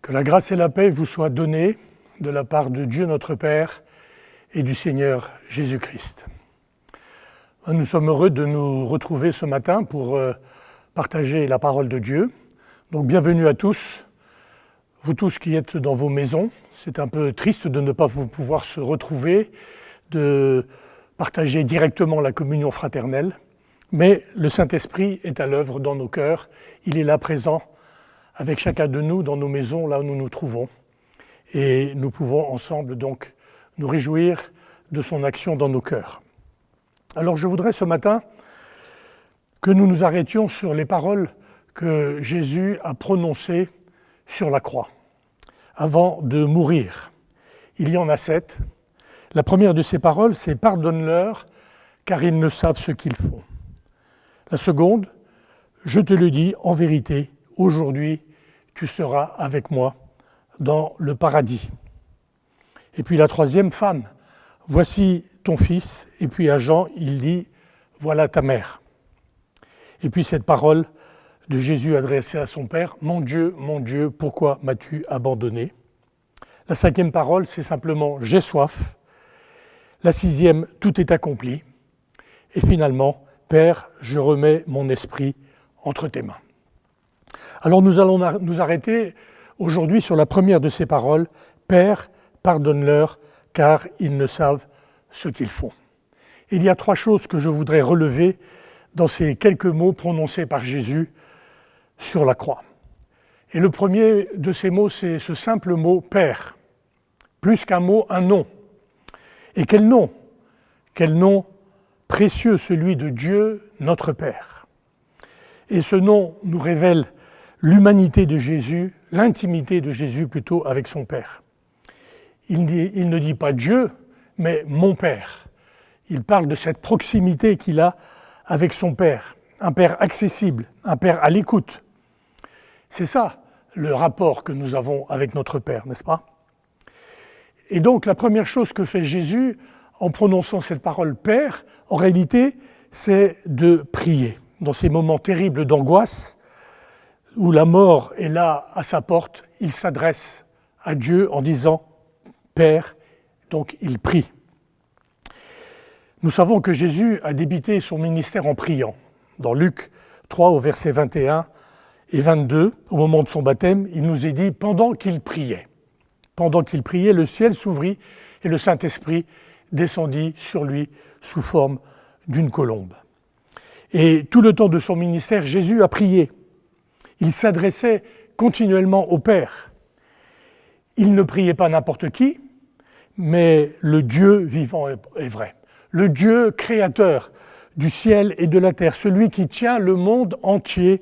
Que la grâce et la paix vous soient données de la part de Dieu notre Père et du Seigneur Jésus-Christ. Nous sommes heureux de nous retrouver ce matin pour partager la parole de Dieu. Donc bienvenue à tous, vous tous qui êtes dans vos maisons. C'est un peu triste de ne pas pouvoir se retrouver, de partager directement la communion fraternelle, mais le Saint-Esprit est à l'œuvre dans nos cœurs, il est là présent avec chacun de nous dans nos maisons, là où nous nous trouvons. Et nous pouvons ensemble donc nous réjouir de son action dans nos cœurs. Alors je voudrais ce matin que nous nous arrêtions sur les paroles que Jésus a prononcées sur la croix, avant de mourir. Il y en a 7. La première de ces paroles, c'est « Pardonne-leur, car ils ne savent ce qu'ils font ». La seconde, « Je te le dis en vérité, aujourd'hui, tu seras avec moi dans le paradis ». Et puis la troisième, « Femme, voici ton fils ». Et puis à Jean, il dit « Voilà ta mère ». Et puis cette parole de Jésus adressée à son Père, « Mon Dieu, pourquoi m'as-tu abandonné ?» La cinquième parole, c'est simplement « J'ai soif ». La sixième, « Tout est accompli ». Et finalement, « Père, je remets mon esprit entre tes mains ». Alors nous allons nous arrêter aujourd'hui sur la première de ces paroles, « Père, pardonne-leur, car ils ne savent ce qu'ils font ». Il y a 3 choses que je voudrais relever dans ces quelques mots prononcés par Jésus sur la croix. Et le premier de ces mots, c'est ce simple mot « Père ». Plus qu'un mot, un nom. Et quel nom? Quel nom précieux, celui de Dieu, notre Père. Et ce nom nous révèle l'humanité de Jésus, l'intimité de Jésus plutôt avec son Père. Il ne dit pas Dieu, mais mon Père. Il parle de cette proximité qu'il a avec son Père, un Père accessible, un Père à l'écoute. C'est ça le rapport que nous avons avec notre Père, n'est-ce pas? Et donc la première chose que fait Jésus en prononçant cette parole Père, en réalité, c'est de prier. Dans ces moments terribles d'angoisse, où la mort est là à sa porte, il s'adresse à Dieu en disant Père, donc il prie. Nous savons que Jésus a débuté son ministère en priant. Dans Luc 3 au verset 21 et 22, au moment de son baptême, il nous est dit pendant qu'il priait. Pendant qu'il priait, le ciel s'ouvrit et le Saint-Esprit descendit sur lui sous forme d'une colombe. Et tout le temps de son ministère, Jésus a prié. Il s'adressait continuellement au Père. Il ne priait pas n'importe qui, mais le Dieu vivant et vrai. Le Dieu créateur du ciel et de la terre, celui qui tient le monde entier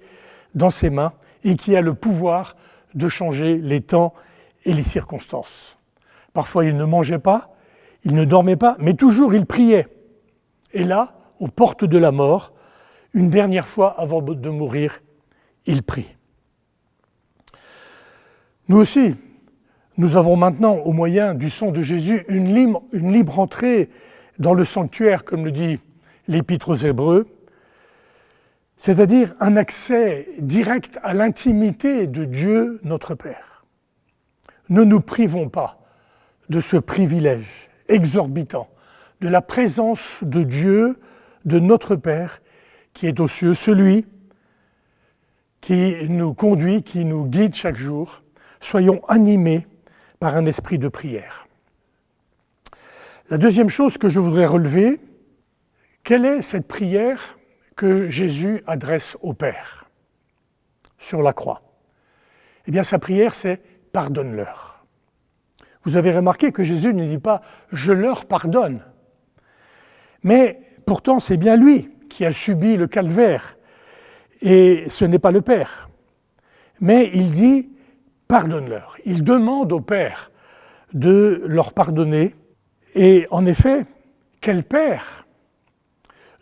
dans ses mains et qui a le pouvoir de changer les temps et les circonstances. Parfois, il ne mangeait pas, il ne dormait pas, mais toujours il priait. Et là, aux portes de la mort, une dernière fois avant de mourir, il prie. Nous aussi, nous avons maintenant, au moyen du sang de Jésus, une libre entrée dans le sanctuaire, comme le dit l'Épître aux Hébreux, c'est-à-dire un accès direct à l'intimité de Dieu, notre Père. Ne nous privons pas de ce privilège exorbitant, de la présence de Dieu, de notre Père, qui est aux cieux, celui qui nous conduit, qui nous guide chaque jour. Soyons animés par un esprit de prière. La deuxième chose que je voudrais relever, quelle est cette prière que Jésus adresse au Père sur la croix? Eh bien, sa prière, c'est « pardonne-leur ». Vous avez remarqué que Jésus ne dit pas « je leur pardonne ». Mais pourtant, c'est bien lui qui a subi le calvaire, et ce n'est pas le Père. Mais il dit « pardonne-leur ». Il demande au Père de leur pardonner, et en effet, quel père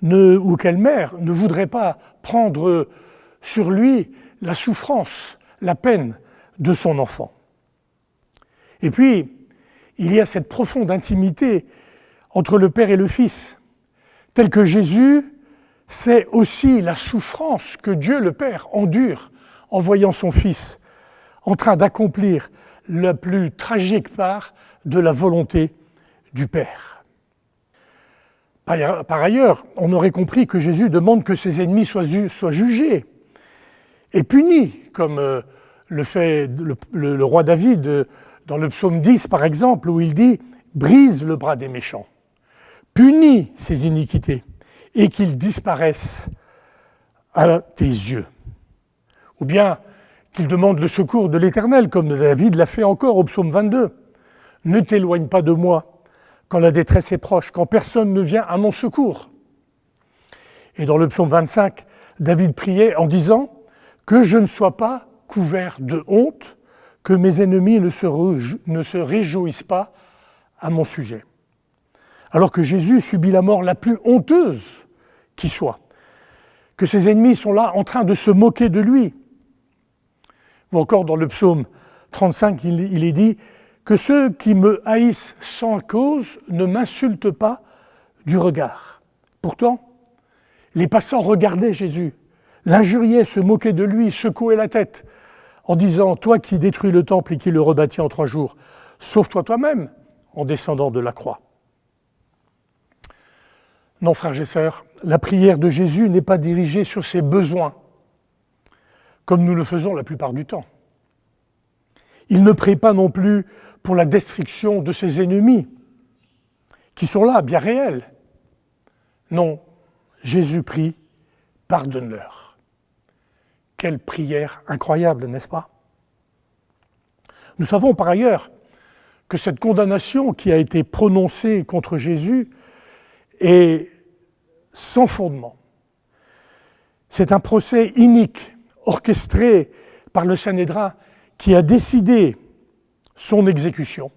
ou quelle mère ne voudrait pas prendre sur lui la souffrance, la peine de son enfant? Et puis, il y a cette profonde intimité entre le Père et le Fils, telle que Jésus sait aussi la souffrance que Dieu le Père endure en voyant son Fils en train d'accomplir la plus tragique part de la volonté du Père. Par ailleurs, on aurait compris que Jésus demande que ses ennemis soient jugés et punis, comme le fait le roi David dans le psaume 10 par exemple, où il dit « Brise le bras des méchants, punis ces iniquités et qu'ils disparaissent à tes yeux. » Ou bien qu'il demande le secours de l'Éternel, comme David l'a fait encore au psaume 22. « Ne t'éloigne pas de moi quand la détresse est proche, quand personne ne vient à mon secours. » Et dans le psaume 25, David priait en disant « Que je ne sois pas couvert de honte, que mes ennemis ne se réjouissent pas à mon sujet. » Alors que Jésus subit la mort la plus honteuse qui soit, que ses ennemis sont là en train de se moquer de lui. Ou encore dans le psaume 35, il est dit que ceux qui me haïssent sans cause ne m'insultent pas du regard. Pourtant, les passants regardaient Jésus, l'injuriaient, se moquaient de lui, secouaient la tête en disant « Toi qui détruis le temple et qui le rebâtis en 3 jours, sauve-toi toi-même en descendant de la croix. » Non, frères et sœurs, la prière de Jésus n'est pas dirigée sur ses besoins, comme nous le faisons la plupart du temps. Il ne prie pas non plus pour la destruction de ses ennemis, qui sont là, bien réels. Non, Jésus prie, pardonne-leur. Quelle prière incroyable, n'est-ce pas? Nous savons par ailleurs que cette condamnation qui a été prononcée contre Jésus est sans fondement. C'est un procès inique, orchestré par le Sanhédrin, qui a décidé son exécution,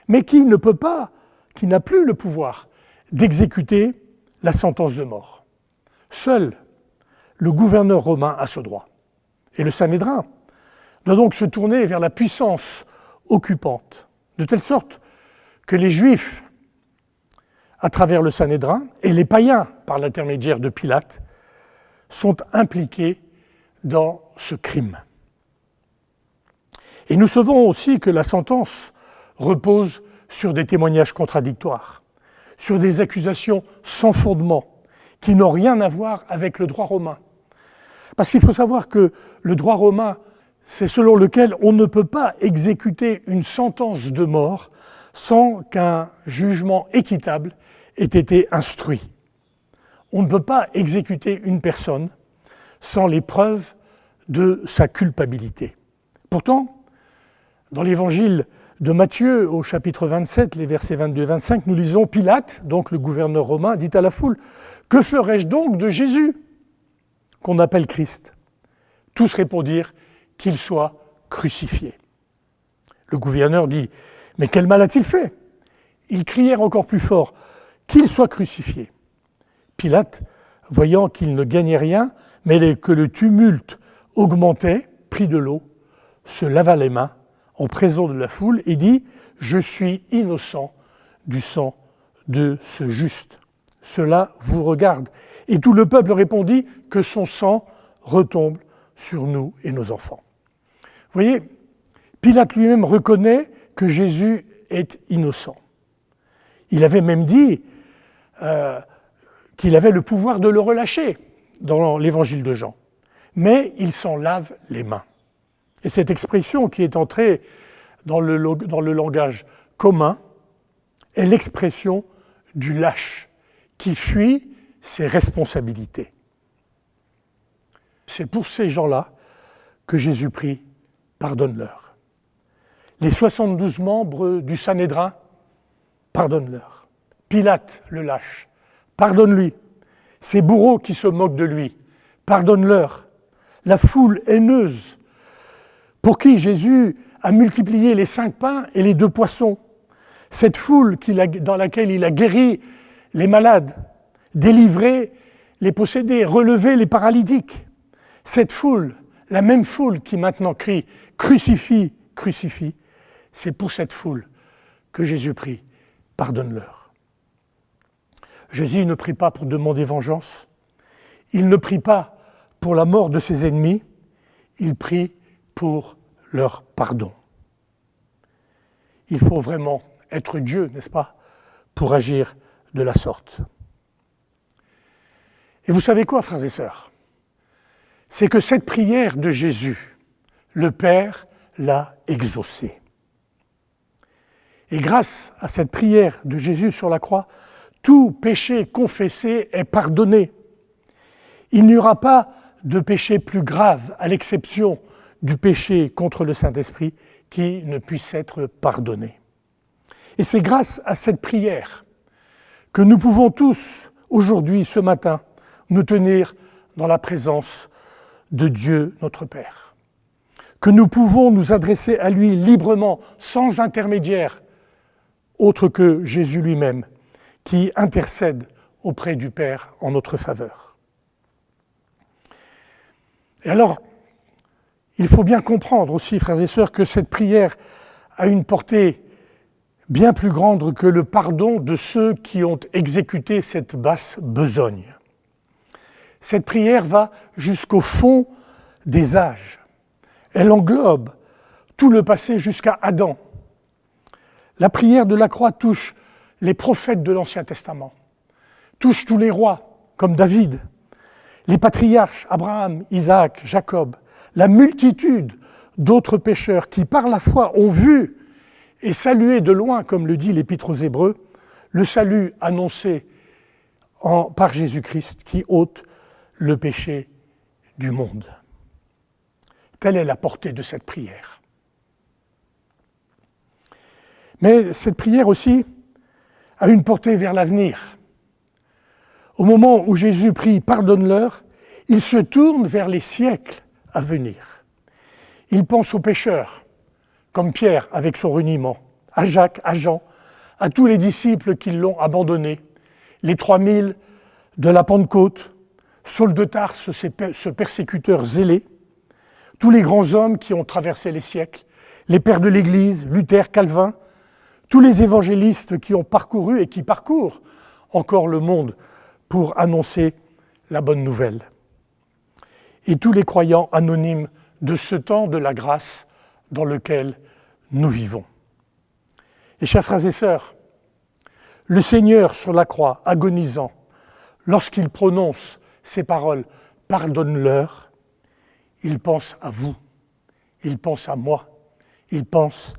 mais qui n'a plus le pouvoir d'exécuter la sentence de mort. Seul le gouverneur romain a ce droit. Et le Sanhédrin doit donc se tourner vers la puissance occupante, de telle sorte que les Juifs, à travers le Sanhédrin, et les païens, par l'intermédiaire de Pilate, sont impliqués dans ce crime. Et nous savons aussi que la sentence repose sur des témoignages contradictoires, sur des accusations sans fondement, qui n'ont rien à voir avec le droit romain. Parce qu'il faut savoir que le droit romain, c'est selon lequel on ne peut pas exécuter une sentence de mort sans qu'un jugement équitable ait été instruit. On ne peut pas exécuter une personne sans les preuves de sa culpabilité. Pourtant, dans l'évangile de Matthieu, au chapitre 27, les versets 22 et 25, nous lisons « Pilate, donc le gouverneur romain, dit à la foule « Que ferai-je donc de Jésus, qu'on appelle Christ ?» Tous répondirent « Qu'il soit crucifié. » Le gouverneur dit « Mais quel mal a-t-il fait ?» Ils crièrent encore plus fort « Qu'il soit crucifié. » Pilate, voyant qu'il ne gagnait rien, mais que le tumulte augmentait, prit de l'eau, se lava les mains en présence de la foule et dit « Je suis innocent du sang de ce juste. Cela vous regarde. » Et tout le peuple répondit « Que son sang retombe sur nous et nos enfants. » Vous voyez, Pilate lui-même reconnaît que Jésus est innocent. Il avait même dit qu'il avait le pouvoir de le relâcher dans l'évangile de Jean. Mais il s'en lave les mains. Et cette expression qui est entrée dans le langage commun est l'expression du lâche qui fuit ses responsabilités. C'est pour ces gens-là que Jésus prie « Pardonne-leur ». Les 72 membres du Sanhédrin, pardonne-leur. Pilate le lâche, pardonne-lui. Ces bourreaux qui se moquent de lui, pardonne-leur. La foule haineuse, pour qui Jésus a multiplié les 5 pains et les 2 poissons. Cette foule dans laquelle il a guéri les malades, délivré les possédés, relevé les paralytiques. Cette foule, la même foule qui maintenant crie « Crucifie, crucifie », c'est pour cette foule que Jésus prie « Pardonne-leur ». Jésus ne prie pas pour demander vengeance, il ne prie pas pour la mort de ses ennemis, il prie pour leur pardon. Il faut vraiment être Dieu, n'est-ce pas, pour agir de la sorte. Et vous savez quoi, frères et sœurs? C'est que cette prière de Jésus, le Père l'a exaucée. Et grâce à cette prière de Jésus sur la croix, tout péché confessé est pardonné. Il n'y aura pas de péché plus grave, à l'exception du péché contre le Saint-Esprit, qui ne puisse être pardonné. Et c'est grâce à cette prière que nous pouvons tous, aujourd'hui, ce matin, nous tenir dans la présence de Dieu notre Père. Que nous pouvons nous adresser à lui librement, sans intermédiaire, autre que Jésus lui-même, qui intercède auprès du Père en notre faveur. Et alors, il faut bien comprendre aussi, frères et sœurs, que cette prière a une portée bien plus grande que le pardon de ceux qui ont exécuté cette basse besogne. Cette prière va jusqu'au fond des âges. Elle englobe tout le passé jusqu'à Adam. La prière de la croix touche les prophètes de l'Ancien Testament, touche tous les rois, comme David, les patriarches, Abraham, Isaac, Jacob, la multitude d'autres pécheurs qui, par la foi, ont vu et salué de loin, comme le dit l'Épître aux Hébreux, le salut annoncé par Jésus-Christ qui ôte le péché du monde. Telle est la portée de cette prière. Mais cette prière aussi a une portée vers l'avenir. Au moment où Jésus prie « Pardonne-leur », il se tourne vers les siècles à venir. Il pense aux pécheurs, comme Pierre avec son reniement, à Jacques, à Jean, à tous les disciples qui l'ont abandonné, les 3000 de la Pentecôte, Saul de Tarse, ce persécuteur zélé, tous les grands hommes qui ont traversé les siècles, les pères de l'Église, Luther, Calvin, tous les évangélistes qui ont parcouru et qui parcourent encore le monde pour annoncer la bonne nouvelle. Et tous les croyants anonymes de ce temps de la grâce dans lequel nous vivons. Et chers frères et sœurs, le Seigneur sur la croix, agonisant, lorsqu'il prononce ces paroles « Pardonne-leur », il pense à vous, il pense à moi, il pense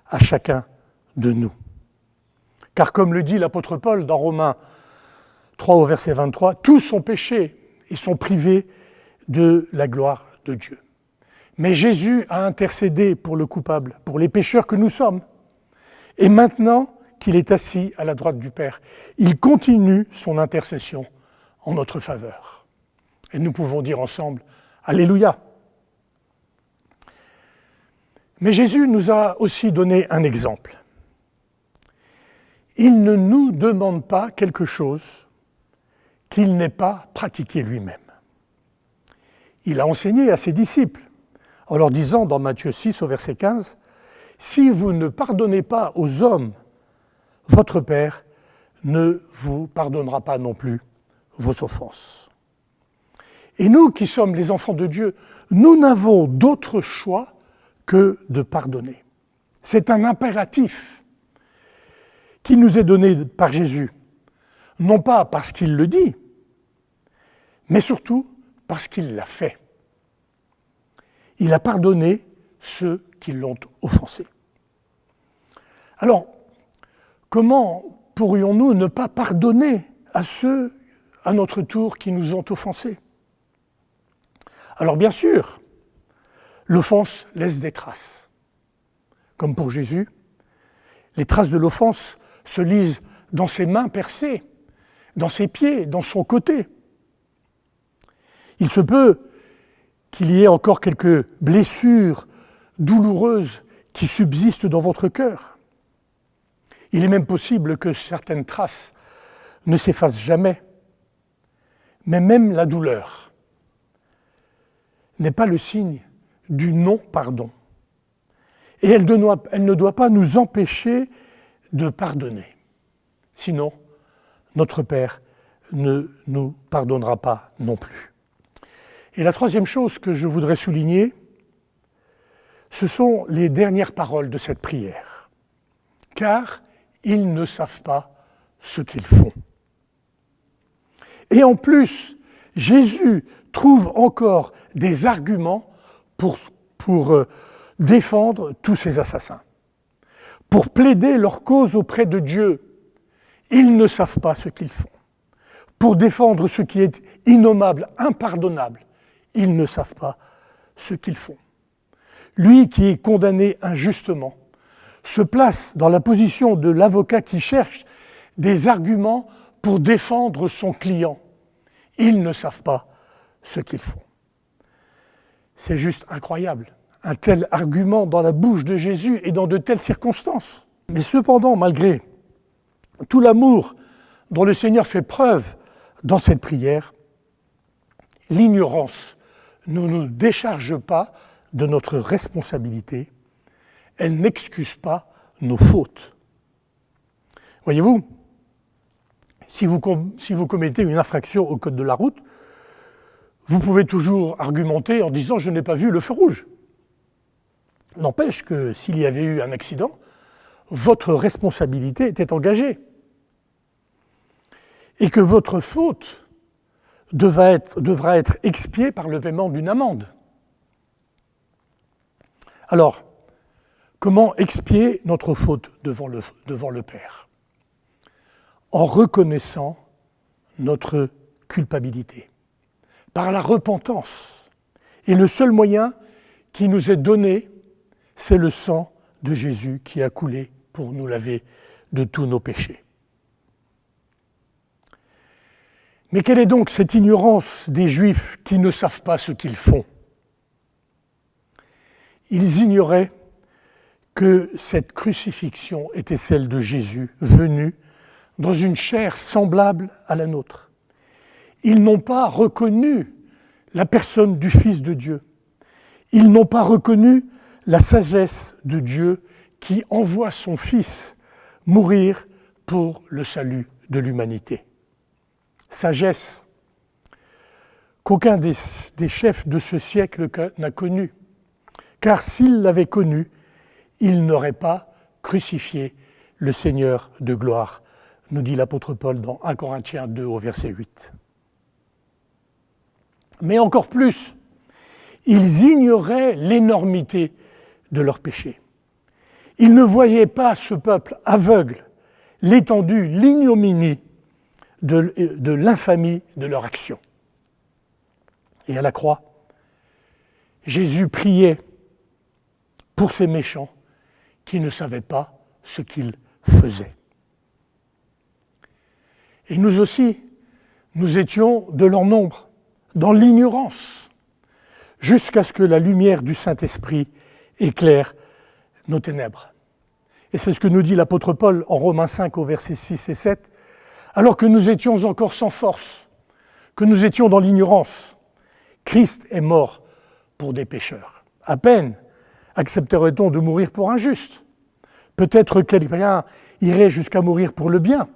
à chacun de nous. Car comme le dit l'apôtre Paul dans Romains 3 au verset 23, tous ont péché et sont privés de la gloire de Dieu. Mais Jésus a intercédé pour le coupable, pour les pécheurs que nous sommes. Et maintenant qu'il est assis à la droite du Père, il continue son intercession en notre faveur. Et nous pouvons dire ensemble « Alléluia ». Mais Jésus nous a aussi donné un exemple. Il ne nous demande pas quelque chose qu'il n'ait pas pratiqué lui-même. Il a enseigné à ses disciples, en leur disant dans Matthieu 6 au verset 15, « Si vous ne pardonnez pas aux hommes, votre Père ne vous pardonnera pas non plus vos offenses. » Et nous qui sommes les enfants de Dieu, nous n'avons d'autre choix que de pardonner. C'est un impératif qui nous est donné par Jésus, non pas parce qu'il le dit, mais surtout parce qu'il l'a fait. Il a pardonné ceux qui l'ont offensé. Alors, comment pourrions-nous ne pas pardonner à ceux, à notre tour, qui nous ont offensés? Alors bien sûr, l'offense laisse des traces. Comme pour Jésus, les traces de l'offense se lisent dans ses mains percées, dans ses pieds, dans son côté. Il se peut qu'il y ait encore quelques blessures douloureuses qui subsistent dans votre cœur. Il est même possible que certaines traces ne s'effacent jamais. Mais même la douleur n'est pas le signe du non-pardon. Et elle ne doit pas nous empêcher de pardonner. Sinon, notre Père ne nous pardonnera pas non plus. Et la troisième chose que je voudrais souligner, ce sont les dernières paroles de cette prière. Car ils ne savent pas ce qu'ils font. Et en plus, Jésus trouve encore des arguments pour défendre tous ces assassins, pour plaider leur cause auprès de Dieu. Ils ne savent pas ce qu'ils font. Pour défendre ce qui est innommable, impardonnable, ils ne savent pas ce qu'ils font. Lui qui est condamné injustement se place dans la position de l'avocat qui cherche des arguments pour défendre son client. Ils ne savent pas ce qu'ils font. C'est juste incroyable, un tel argument dans la bouche de Jésus et dans de telles circonstances. Mais cependant, malgré tout l'amour dont le Seigneur fait preuve dans cette prière, l'ignorance ne nous décharge pas de notre responsabilité, elle n'excuse pas nos fautes. Voyez-vous, si vous commettez une infraction au code de la route, vous pouvez toujours argumenter en disant « je n'ai pas vu le feu rouge ». N'empêche que s'il y avait eu un accident, votre responsabilité était engagée et que votre faute devra être expiée par le paiement d'une amende. Alors, comment expier notre faute devant le Père ? En reconnaissant notre culpabilité, par la repentance. Et le seul moyen qui nous est donné, c'est le sang de Jésus qui a coulé pour nous laver de tous nos péchés. Mais quelle est donc cette ignorance des Juifs qui ne savent pas ce qu'ils font ? Ils ignoraient que cette crucifixion était celle de Jésus, venu dans une chair semblable à la nôtre. Ils n'ont pas reconnu la personne du Fils de Dieu. Ils n'ont pas reconnu la sagesse de Dieu qui envoie son Fils mourir pour le salut de l'humanité. Sagesse qu'aucun des chefs de ce siècle n'a connue, car s'il l'avait connue, il n'aurait pas crucifié le Seigneur de gloire, nous dit l'apôtre Paul dans 1 Corinthiens 2 au verset 8. Mais encore plus, ils ignoraient l'énormité de leur péché. Ils ne voyaient pas ce peuple aveugle, l'étendue, l'ignominie de l'infamie de leur action. Et à la croix, Jésus priait pour ces méchants qui ne savaient pas ce qu'ils faisaient. Et nous aussi, nous étions de leur nombre, dans l'ignorance, jusqu'à ce que la lumière du Saint-Esprit éclaire nos ténèbres. Et c'est ce que nous dit l'apôtre Paul en Romains 5 au verset 6 et 7, alors que nous étions encore sans force, que nous étions dans l'ignorance, Christ est mort pour des pécheurs. À peine accepterait-on de mourir pour un juste. Peut-être quelqu'un irait jusqu'à mourir pour le bien,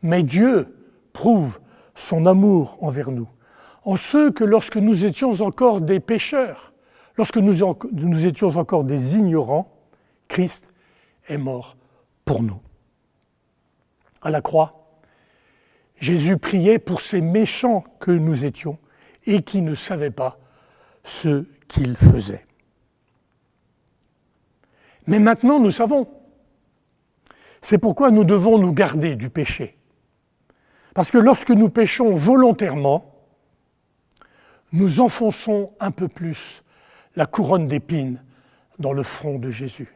mais Dieu prouve son amour envers nous, en ce que lorsque nous étions encore des pécheurs, lorsque nous étions encore des ignorants, Christ est mort pour nous. À la croix, Jésus priait pour ces méchants que nous étions et qui ne savaient pas ce qu'ils faisaient. Mais maintenant, nous savons. C'est pourquoi nous devons nous garder du péché. Parce que lorsque nous péchons volontairement, nous enfonçons un peu plus la couronne d'épines dans le front de Jésus.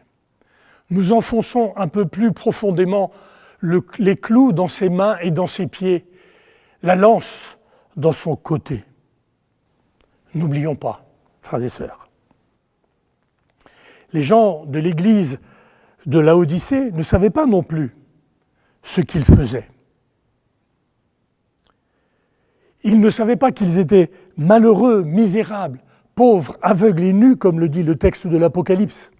Nous enfonçons un peu plus profondément les clous dans ses mains et dans ses pieds, la lance dans son côté. N'oublions pas, frères et sœurs, les gens de l'église de Laodicée ne savaient pas non plus ce qu'ils faisaient. Ils ne savaient pas qu'ils étaient malheureux, misérables, pauvres, aveugles et nus, comme le dit le texte de l'Apocalypse.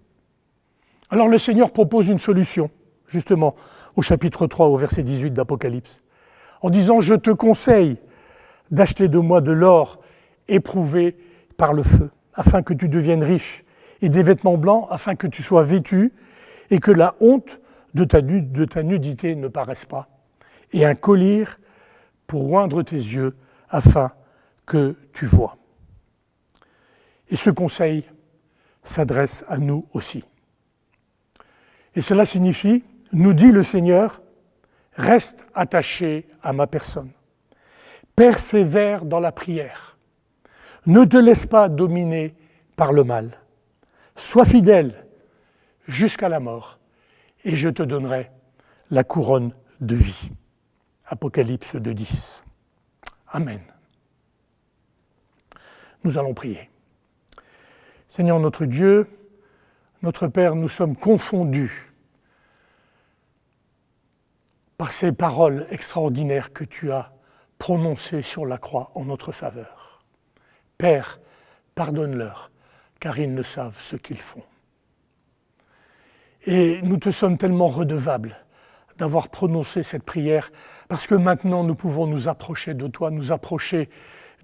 Alors le Seigneur propose une solution, justement, au chapitre 3, au verset 18 d'Apocalypse, en disant « Je te conseille d'acheter de moi de l'or éprouvé par le feu, afin que tu deviennes riche, et des vêtements blancs afin que tu sois vêtu et que la honte de ta nudité ne paraisse pas, et un collier pour oindre tes yeux afin que tu vois. Et ce conseil s'adresse à nous aussi. Et cela signifie, nous dit le Seigneur, reste attaché à ma personne, persévère dans la prière, ne te laisse pas dominer par le mal, sois fidèle jusqu'à la mort, et je te donnerai la couronne de vie. Apocalypse 2:10. Amen. Nous allons prier. Seigneur notre Dieu, notre Père, nous sommes confondus par ces paroles extraordinaires que tu as prononcées sur la croix en notre faveur. Père, pardonne-leur, car ils ne savent ce qu'ils font. Et nous te sommes tellement redevables d'avoir prononcé cette prière, parce que maintenant nous pouvons nous approcher de toi, nous approcher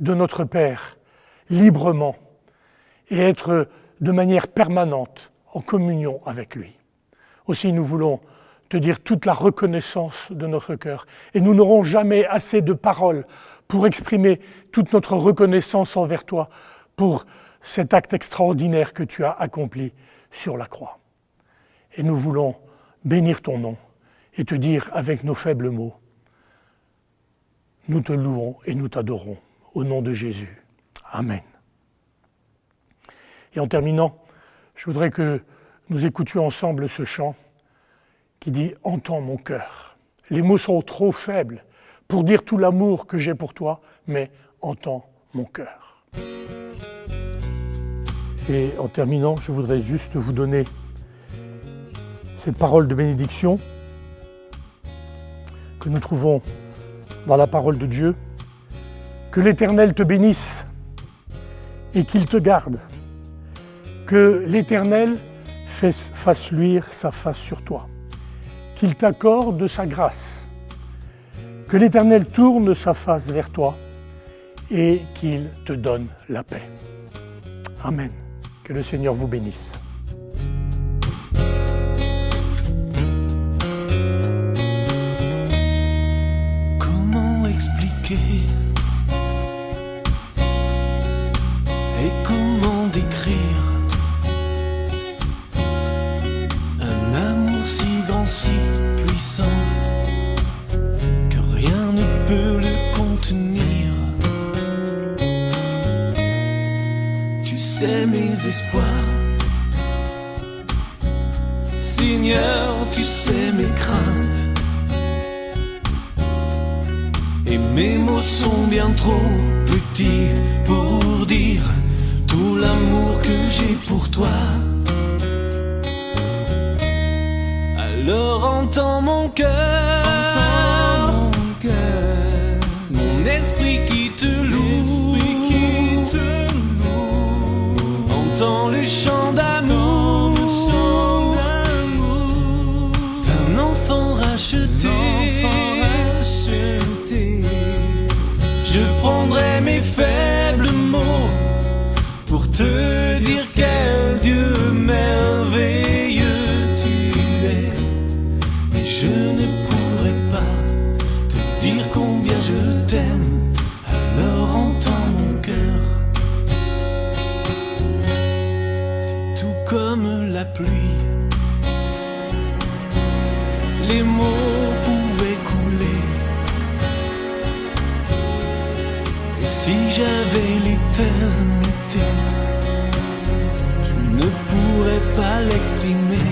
de notre Père librement et être de manière permanente en communion avec lui. Aussi nous voulons te dire toute la reconnaissance de notre cœur, et nous n'aurons jamais assez de paroles pour exprimer toute notre reconnaissance envers toi pour cet acte extraordinaire que tu as accompli sur la croix. Et nous voulons bénir ton nom et te dire avec nos faibles mots, nous te louons et nous t'adorons au nom de Jésus. Amen. Et en terminant, je voudrais que nous écoutions ensemble ce chant qui dit « Entends mon cœur ». Les mots sont trop faibles pour dire tout l'amour que j'ai pour toi, mais entends mon cœur. Et en terminant, je voudrais juste vous donner cette parole de bénédiction que nous trouvons dans la parole de Dieu. Que l'Éternel te bénisse et qu'il te garde. Que l'Éternel fasse luire sa face sur toi. Qu'il t'accorde sa grâce. Que l'Éternel tourne sa face vers toi et qu'il te donne la paix. Amen. Que le Seigneur vous bénisse. Et comment décrire un amour si grand, si puissant que rien ne peut le contenir. Tu sais mes espoirs, Seigneur, tu sais mes craintes. Et mes mots sont bien trop petits pour dire tout l'amour que j'ai pour toi. Alors entends mon cœur, mon esprit qui te loue, entends le chant d'amour d'un enfant racheté. Je prendrai mes faibles mots pour te dire quel Dieu merveilleux tu es. Mais je ne pourrai pas te dire combien je t'aime. Alors entends mon cœur. C'est tout comme la pluie, les mots pouvaient couler. Si j'avais l'éternité, je ne pourrais pas l'exprimer.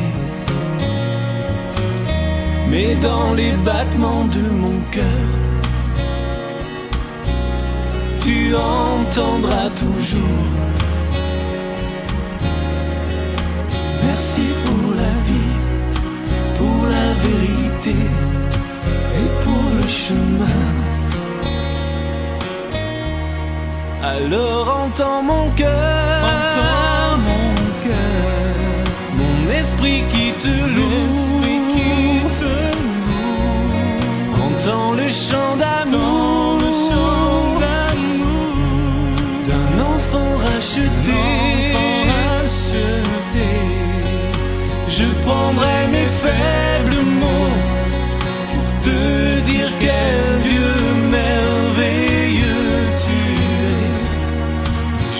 Mais dans les battements de mon cœur, tu entendras toujours. Merci pour la vie, pour la vérité et pour le chemin. Alors entends mon cœur, mon esprit qui te loue, entends le chant d'amour d'un enfant racheté. je prendrai mes faibles mots pour te dire quel Dieu merveilleux tu es.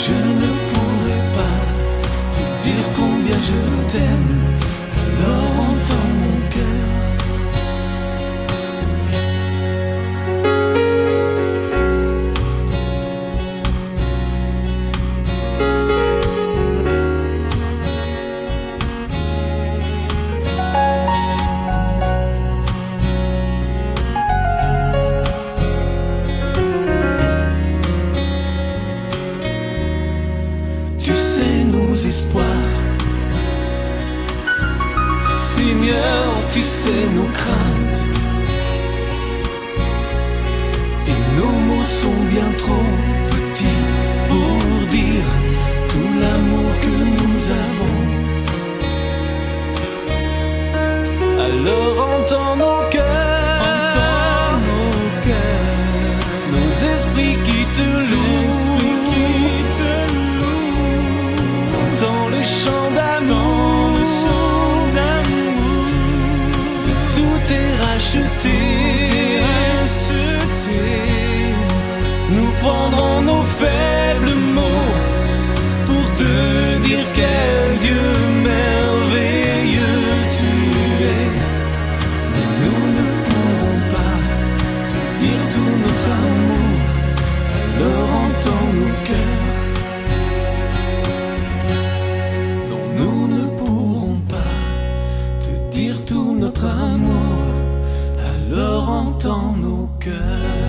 Je ne pourrai pas te dire combien je t'aime, alors entends mon cœur. Tu sais nos espoirs, Seigneur, tu sais nos craintes, et nos mots sont bien trop petits pour dire tout l'amour que nous avons. Alors entends nos cœurs, nos esprits qui te louent, entends les chants d'amour, tout est racheté. Nous prendrons nos faibles mots pour te dire quel Dieu merveilleux tu es. Mais nous ne pourrons pas te dire tout notre amour, alors entends nos cœurs. Non, nous ne pourrons pas te dire tout notre amour, alors entends nos cœurs.